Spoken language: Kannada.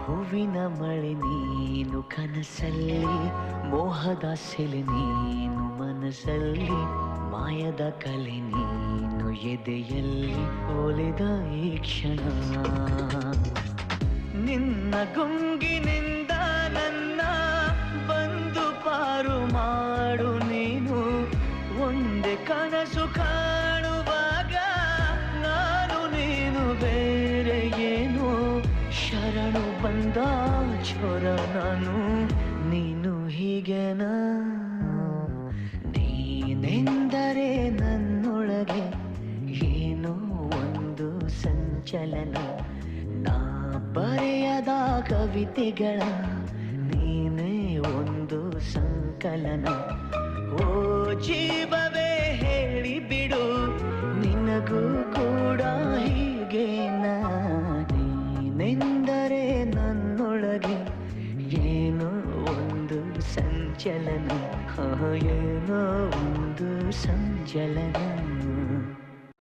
ಹೂವಿನ ಮಳೆ ನೀನು ಕನಸಲ್ಲಿ, ಮೋಹದ ಸೆಲೆ ನೀನು ಮನಸ್ಸಲ್ಲಿ, ಮಾಯದ ಕಲೆ ನೀನು ಎದೆಯಲ್ಲಿ ಒಲಿದ ಈ ಕ್ಷಣ. ನಿನ್ನ ಗುಂಗಿನಿಂದ ನನ್ನ ಬಂದು ಪಾರು ಮಾಡು ನೀನು. ಒಂದೇ ಕನಸು ಕಾಣುವಾಗ ನಾನು ನೀನು ಬೇರೆ ಏನು. ಶರಣು ಬಂದ ಚೋರ ನಾನು, ನೀನು ಹೀಗೆನಾ. ನೀನೆಂದರೆ ನನ್ನೊಳಗೆ ಏನೋ ಒಂದು ಸಂಚಲನ. ನಾ ಬರೆಯದ ಕವಿತೆಗಳ ನೀನೇ ಒಂದು ಸಂಕಲನ. ಓ ಜೀವವೇ ಹೇಳಿಬಿಡು, ನಿನಗೂ ಕೂಡ ಹೀಗೇನಾ. ನೀನೆಂದರೆ ನನ್ನೊಳಗೆ ಏನೋ ಒಂದು ಸಂಚಲನ, ಏನೋ ಒಂದು ಸಂಚಲನ.